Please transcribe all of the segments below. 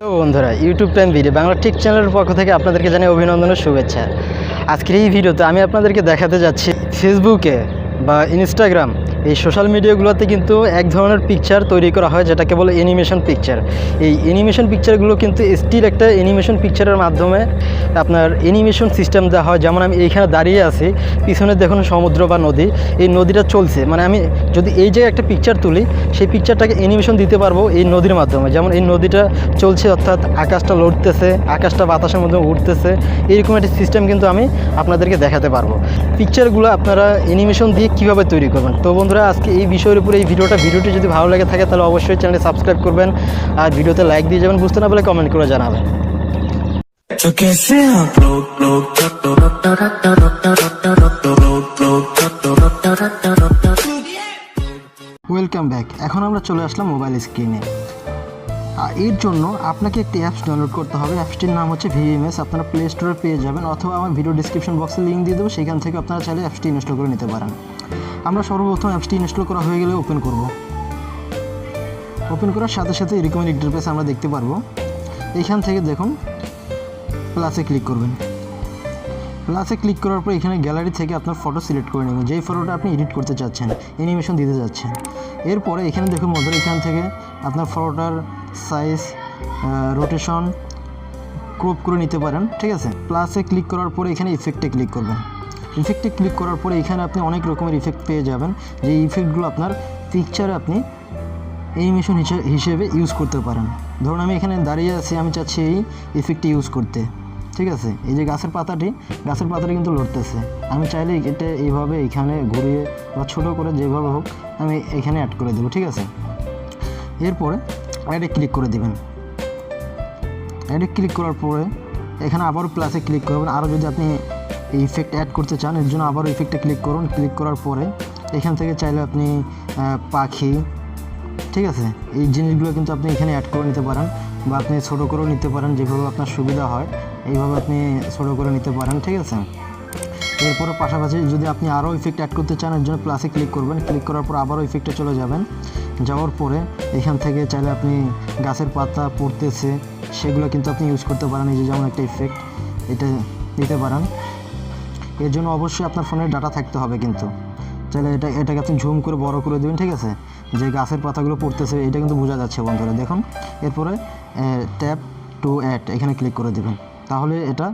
তো বন্ধুরা, YouTube time video Bangla tech চ্যানেলের পক্ষ থেকে আপনাদেরকে জানাই অভিনন্দন ও শুভেচ্ছা। আজকের এই ভিডিওতে আমি আপনাদেরকে দেখাতে যাচ্ছি ফেসবুকে বা ইনস্টাগ্রাম এই সোশ্যাল মিডিয়াগুলোতে কিন্তু এক ধরনের পিকচার তৈরি করা হয় যেটাকে বলে অ্যানিমেশন পিকচার। এই অ্যানিমেশন পিকচারগুলো কিন্তু স্টিল একটা অ্যানিমেশন পিকচারের মাধ্যমে আপনার অ্যানিমেশন সিস্টেম দেওয়া হয়। যেমন আমি এইখানে দাঁড়িয়ে আছি, পিছনে দেখুন সমুদ্র বা নদী, এই নদীটা চলছে, মানে আমি যদি এই জায়গায় একটা পিকচার তুলি সেই পিকচারটাকে অ্যানিমেশন দিতে পারবো এই নদীর মাধ্যমে। যেমন এই নদীটা চলছে অর্থাৎ আকাশটা লড়তেছে, আকাশটা বাতাসের মধ্যে উঠতেছে, এইরকম একটা সিস্টেম কিন্তু আমি আপনাদেরকে দেখাতে পারবো। পিকচারগুলো আপনারা অ্যানিমেশন দিয়ে কীভাবে তৈরি করবেন। তো বন্ধুরা, আজকে এই বিষয়ের উপরে এই ভিডিওটি যদি ভালো লাগে থাকে তাহলে অবশ্যই চ্যানেলটি সাবস্ক্রাইব করবেন আর ভিডিওতে লাইক দিয়ে যাবেন। বুঝতে না পারলে কমেন্ট করে জানাবেন। Welcome back. এখন আমরা চলে আসলাম মোবাইল স্ক্রিনে। এর জন্য আপনাকে একটি অ্যাপস ডাউনলোড করতে হবে। অ্যাপসটির নাম হচ্ছে ভিএমএস। আপনারা প্লে স্টোরে পেয়ে যাবেন অথবা আমার ভিডিও ডিসক্রিপশন বক্সে লিঙ্ক দিয়ে দেবো, সেখান থেকে আপনারা চাইলে অ্যাপসটি ইনস্টল করে নিতে পারেন। আমরা সর্বপ্রথম অ্যাপসটি ইনস্টল করা হয়ে গেলে ওপেন করব। ওপেন করার সাথে সাথে এরকম ইন্টারফেস আমরা দেখতে পারবো। এইখান থেকে দেখুন প্লাসে ক্লিক করবেন। প্লাসে ক্লিক করার পর এখানে গ্যালারি থেকে আপনার ফটো সিলেক্ট করে নেবেন, যেই ফটোটা আপনি এডিট করতে চাচ্ছেন, অ্যানিমেশন দিতে যাচ্ছেন। এরপরে এখানে দেখুন বন্ধুরা, এখান থেকে আপনার ফটোটার সাইজ, রোটেশন ক্রপ করে নিতে পারেন, ঠিক আছে। প্লাসে ক্লিক করার পরে এখানে ইফেক্টে ক্লিক করবেন। ইফেক্টে ক্লিক করার পরে এখানে আপনি অনেক রকমের ইফেক্ট পেয়ে যাবেন, যে ইফেক্টগুলো আপনার পিকচারে আপনি অ্যানিমেশন হিসেবে ইউজ করতে পারেন। ধরুন আমি এখানে দাঁড়িয়ে আছি, আমি চাচ্ছি এই ইফেক্টটি ইউজ করতে, ঠিক আছে। এই যে গাছের পাতাটি কিন্তু লড়তেছে, আমি চাইলে এটা এইভাবে এখানে ঘুরিয়ে বা ছোটো করে যেভাবে হোক আমি এখানে অ্যাড করে দেবো, ঠিক আছে। এরপরে অ্যাডে ক্লিক করে দেবেন। অ্যাডে ক্লিক করার পরে এখানে আবারও প্লাসে ক্লিক করবেন। আরও যদি আপনি এই ইফেক্ট অ্যাড করতে চান, এর জন্য আবারও ইফেক্টে ক্লিক করুন। ক্লিক করার পরে এখান থেকে চাইলে আপনি পাখি, ঠিক আছে, এই জিনিসগুলো কিন্তু আপনি এখানে অ্যাড করে নিতে পারেন, বা আপনি ছোটো করেও নিতে পারেন, যেভাবে আপনার সুবিধা হয় এইভাবে আপনি ছোটো করে নিতে পারেন, ঠিক আছে। এরপরে পাশাপাশি যদি আপনি আরও ইফেক্ট অ্যাড করতে চান, এর জন্য প্লাসে ক্লিক করবেন। ক্লিক করার পর আবারও ইফেক্টে চলে যাবেন। যাওয়ার পরে এখান থেকে চাইলে আপনি গাছের পাতা পড়তেছে সেগুলো কিন্তু আপনি ইউজ করতে পারেন। এই যে যেমন একটা ইফেক্ট, এটা দিতে পারেন। এর জন্য অবশ্যই আপনার ফোনের ডাটা থাকতে হবে, কিন্তু চাইলে এটাকে আপনি ঝুম করে বড় করে দেবেন, ঠিক আছে। যে গাছের পাতাগুলো পড়তেছে এটা কিন্তু বোঝা যাচ্ছে বন্ধুরা, দেখুন। এরপরে ট্যাপ টু অ্যাড এখানে ক্লিক করে দেবেন, তাহলে এটা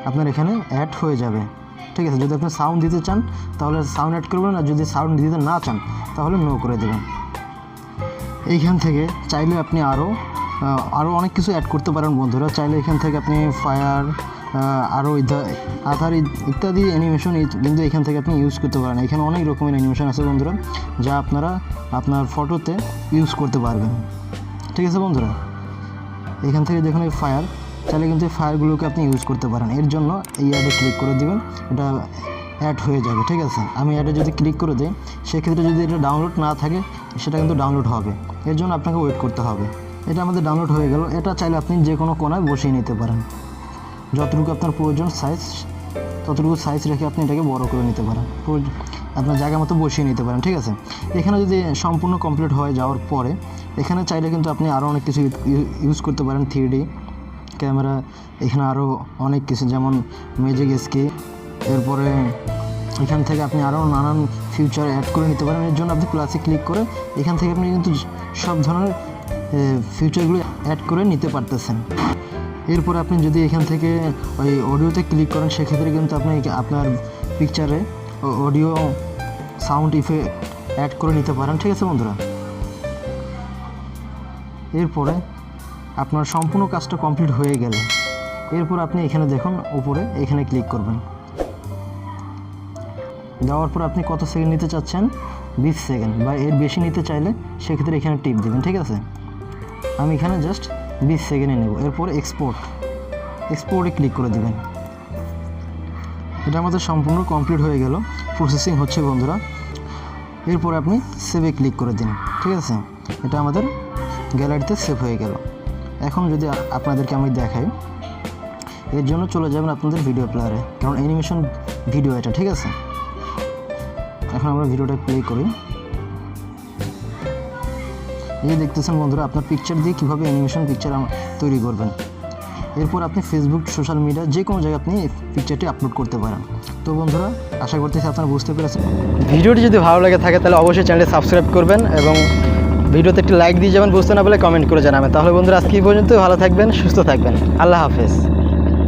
আপনার এখানে অ্যাড হয়ে যাবে, ঠিক আছে। যদি আপনি সাউন্ড দিতে চান তাহলে সাউন্ড অ্যাড করবেন, আর যদি সাউন্ড দিতে না চান তাহলে নো করে দেবেন। এইখান থেকে চাইলে আপনি আরও অনেক কিছু অ্যাড করতে পারেন বন্ধুরা। চাইলে এখান থেকে আপনি ফায়ার, আরও আধার ইত্যাদি অ্যানিমেশন কিন্তু এখান থেকে আপনি ইউজ করতে পারেন। এখানে অনেক রকমের অ্যানিমেশন আছে বন্ধুরা, যা আপনারা আপনার ফটোতে ইউজ করতে পারবেন, ঠিক আছে বন্ধুরা। এখান থেকে দেখুন এই ফায়ার, চাইলে কিন্তু এই ফায়ারগুলোকে আপনি ইউজ করতে পারেন। এর জন্য এই অ্যাডে ক্লিক করে দেবেন, এটা অ্যাড হয়ে যাবে, ঠিক আছে। আমি অ্যাডে যদি ক্লিক করে দিই, সেক্ষেত্রে যদি এটা ডাউনলোড না থাকে সেটা কিন্তু ডাউনলোড হবে, এর জন্য আপনাকে ওয়েট করতে হবে। এটা আমাদের ডাউনলোড হয়ে গেল। এটা চাইলে আপনি যে কোনো কোণায় বসিয়ে নিতে পারেন, যতটুকু আপনার প্রয়োজন সাইজ ততটুকু সাইজ রেখে আপনি এটাকে বড় করে নিতে পারেন, আপনার জায়গা মতো বসিয়ে নিতে পারেন, ঠিক আছে। এখানে যদি সম্পূর্ণ কমপ্লিট হয়ে যাওয়ার পরে এখানে চাইলে কিন্তু আপনি আরও অনেক কিছু ইউজ করতে পারেন। 3D ক্যামেরা, এখানে আরও অনেক কিছু, যেমন ম্যাজিক স্কি। এরপরে এখান থেকে আপনি আরও নানান ফিউচার অ্যাড করে নিতে পারেন। এর জন্য আপনি প্লাসে ক্লিক করে এখান থেকে আপনি কিন্তু সব ধরনের ফিউচারগুলো অ্যাড করে নিতে পারতেছেন। এরপরে আপনি যদি এখান থেকে ওই অডিওতে ক্লিক করেন, সেক্ষেত্রে কিন্তু আপনি আপনার পিকচারে অডিও সাউন্ড ইফেক্ট অ্যাড করে নিতে পারেন, ঠিক আছে বন্ধুরা। এরপরে আপনার সম্পূর্ণ কাজটা কমপ্লিট হয়ে গেলে এরপর আপনি এখানে দেখুন উপরে এখানে ক্লিক করবেন। দেওয়ার পর আপনি কত সেকেন্ড নিতে চাচ্ছেন, 20 সেকেন্ড বা এর বেশি নিতে চাইলে সেক্ষেত্রে এখানে টিপ দেবেন, ঠিক আছে। আমি এখানে জাস্ট 20 সেকেন্ডে নেব। এরপর এক্সপোর্টে ক্লিক করে দেবেন। এটা আমাদের সম্পূর্ণ কমপ্লিট হয়ে গেল, প্রসেসিং হচ্ছে বন্ধুরা। এরপর আপনি সেভে ক্লিক করে দিন, ঠিক আছে। এটা আমাদের গ্যালারিতে সেভ হয়ে গেল। এখন যদি আপনাদেরকে আমি দেখাই, এর জন্য চলে যাবেন আপনাদের ভিডিও প্লেয়ারে, কারণ অ্যানিমেশন ভিডিও এটা, ঠিক আছে। এখন আমরা ভিডিওটা প্লে করি। এই দেখতেছেন বন্ধুরা আপনার পিকচার দিয়ে কীভাবে অ্যানিমেশন পিকচার তৈরি করবেন। এরপর আপনি ফেসবুক সোশ্যাল মিডিয়া যে কোনো জায়গায় আপনি এই পিকচারটি আপলোড করতে পারেন। তো বন্ধুরা আশা করতেছি আপনারা বুঝতে পেরেছেন। ভিডিওটি যদি ভালো লাগে থাকে তাহলে অবশ্যই চ্যানেলটি সাবস্ক্রাইব করবেন এবং ভিডিওতে একটি লাইক দিয়ে যাবেন, বুঝতে না পারলে কমেন্ট করে জানাবেন। তাহলে বন্ধুরা আজকে এই পর্যন্ত, ভালো থাকবেন, সুস্থ থাকবেন, আল্লাহ হাফেজ।